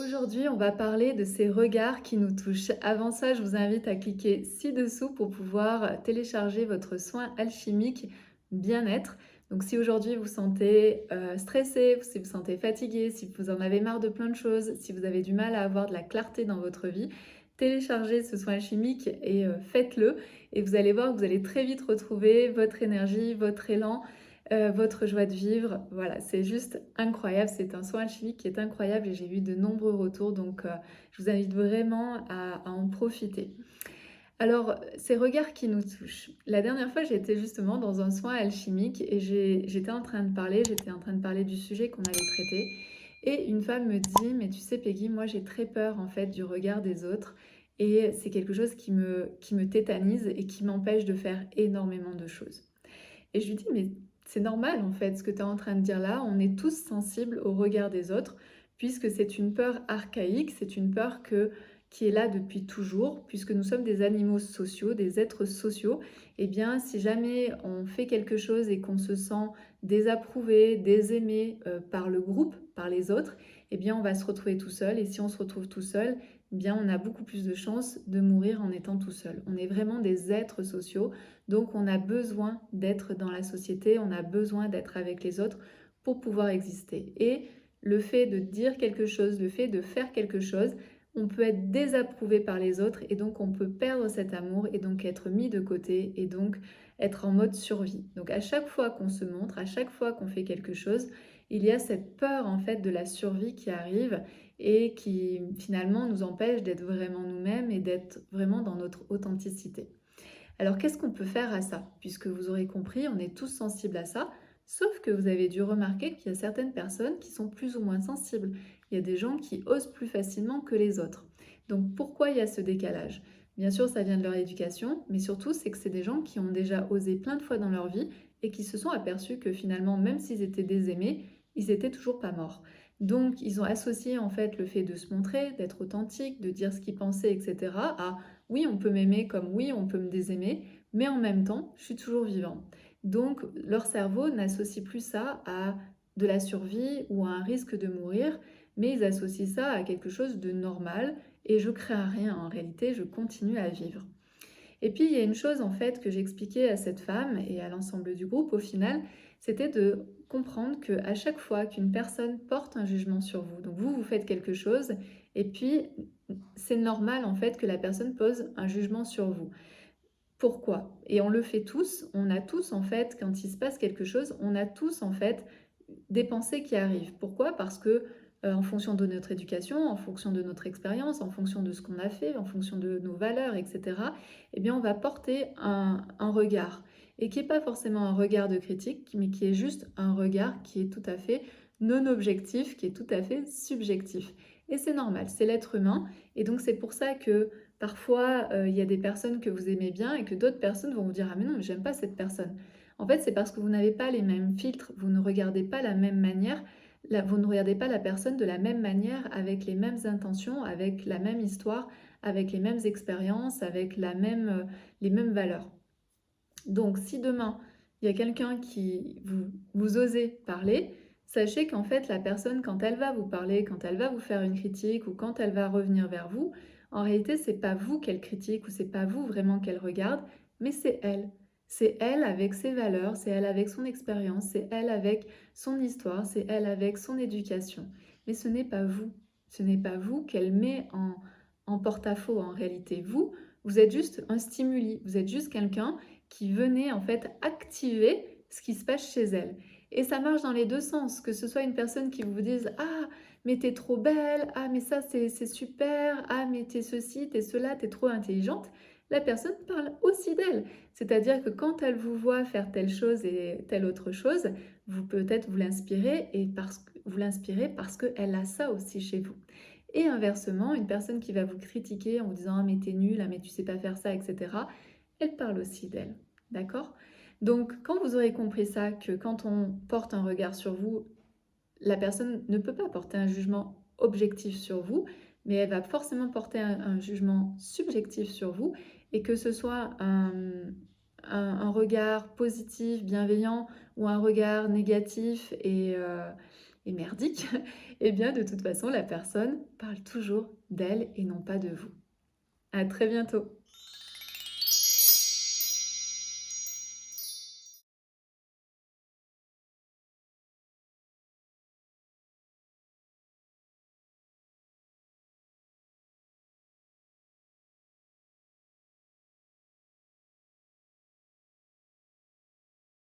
Aujourd'hui, on va parler de ces regards qui nous touchent. Avant ça, je vous invite à cliquer ci-dessous pour pouvoir télécharger votre soin alchimique bien-être. Donc si aujourd'hui vous sentez stressé, si vous sentez fatigué, si vous en avez marre de plein de choses, si vous avez du mal à avoir de la clarté dans votre vie, téléchargez ce soin alchimique et faites-le. Et vous allez voir que vous allez très vite retrouver votre énergie, votre élan, votre joie de vivre. Voilà, c'est juste incroyable. C'est un soin alchimique qui est incroyable et j'ai eu de nombreux retours, donc je vous invite vraiment à en profiter. Alors, ces regards qui nous touchent. La dernière fois, j'étais justement dans un soin alchimique et j'étais en train de parler du sujet qu'on allait traiter. Et une femme me dit, mais tu sais Peggy, moi j'ai très peur en fait du regard des autres et c'est quelque chose qui me tétanise et qui m'empêche de faire énormément de choses. Et je lui dis: «Mais c'est normal en fait ce que tu es en train de dire là, on est tous sensibles au regard des autres, puisque c'est une peur archaïque, c'est une peur qui est là depuis toujours, puisque nous sommes des animaux sociaux, des êtres sociaux. Et bien, si jamais on fait quelque chose et qu'on se sent désapprouvé, désaimé, par le groupe, par les autres, et bien on va se retrouver tout seul et si on se retrouve tout seul, eh bien on a beaucoup plus de chances de mourir en étant tout seul. On est vraiment des êtres sociaux, donc on a besoin d'être dans la société, on a besoin d'être avec les autres pour pouvoir exister. Et le fait de dire quelque chose, le fait de faire quelque chose, on peut être désapprouvé par les autres et donc on peut perdre cet amour et donc être mis de côté et donc être en mode survie. Donc à chaque fois qu'on se montre, à chaque fois qu'on fait quelque chose, il y a cette peur en fait de la survie qui arrive et qui finalement nous empêche d'être vraiment nous-mêmes et d'être vraiment dans notre authenticité. Alors qu'est-ce qu'on peut faire à ça? Puisque vous aurez compris, on est tous sensibles à ça, sauf que vous avez dû remarquer qu'il y a certaines personnes qui sont plus ou moins sensibles. Il y a des gens qui osent plus facilement que les autres. Donc pourquoi il y a ce décalage? Bien sûr, ça vient de leur éducation, mais surtout, c'est que c'est des gens qui ont déjà osé plein de fois dans leur vie et qui se sont aperçus que finalement, même s'ils étaient désaimés, ils étaient toujours pas morts. Donc, ils ont associé en fait le fait de se montrer, d'être authentique, de dire ce qu'ils pensaient, etc., à oui, on peut m'aimer comme oui, on peut me désaimer, mais en même temps, je suis toujours vivant. Donc, leur cerveau n'associe plus ça à de la survie ou à un risque de mourir, mais ils associent ça à quelque chose de normal et je crée rien en réalité, je continue à vivre. Et puis, il y a une chose en fait que j'expliquais à cette femme et à l'ensemble du groupe au final, c'était de comprendre qu'à chaque fois qu'une personne porte un jugement sur vous, donc vous faites quelque chose, et puis c'est normal en fait que la personne pose un jugement sur vous. Pourquoi? Et on le fait tous, on a tous en fait, quand il se passe quelque chose, on a tous en fait des pensées qui arrivent. Pourquoi? Parce que en fonction de notre éducation, en fonction de notre expérience, en fonction de ce qu'on a fait, en fonction de nos valeurs, etc., eh bien, on va porter un regard. Et qui n'est pas forcément un regard de critique, mais qui est juste un regard qui est tout à fait non objectif, qui est tout à fait subjectif. Et c'est normal, c'est l'être humain. Et donc, c'est pour ça que parfois, il y a des personnes que vous aimez bien et que d'autres personnes vont vous dire: «Ah mais non, mais j'aime pas cette personne». En fait, c'est parce que vous n'avez pas les mêmes filtres, vous ne regardez pas la même manière, vous ne regardez pas la personne de la même manière, avec les mêmes intentions, avec la même histoire, avec les mêmes expériences, avec les mêmes valeurs. Donc, si demain, il y a quelqu'un qui vous osez parler, sachez qu'en fait, la personne, quand elle va vous parler, quand elle va vous faire une critique ou quand elle va revenir vers vous, en réalité, c'est pas vous qu'elle critique ou c'est pas vous vraiment qu'elle regarde, mais c'est elle. C'est elle avec ses valeurs, c'est elle avec son expérience, c'est elle avec son histoire, c'est elle avec son éducation. Mais ce n'est pas vous. Ce n'est pas vous qu'elle met en porte-à-faux en réalité. Vous êtes juste un stimuli, vous êtes juste quelqu'un qui venait en fait activer ce qui se passe chez elle. Et ça marche dans les deux sens, que ce soit une personne qui vous dise: «Ah, mais t'es trop belle, ah, mais ça c'est super, ah, mais t'es ceci, t'es cela, t'es trop intelligente». La personne parle aussi d'elle. C'est-à-dire que quand elle vous voit faire telle chose et telle autre chose, vous peut-être vous l'inspirez et vous l'inspirez parce qu'elle a ça aussi chez vous. Et inversement, une personne qui va vous critiquer en vous disant: «Ah mais t'es nulle, ah mais tu sais pas faire ça», etc., elle parle aussi d'elle. D'accord? Donc quand vous aurez compris ça, que quand on porte un regard sur vous, la personne ne peut pas porter un jugement objectif sur vous, mais elle va forcément porter un jugement subjectif sur vous et que ce soit un regard positif, bienveillant ou un regard négatif est merdique, eh bien de toute façon la personne parle toujours d'elle et non pas de vous. À très bientôt.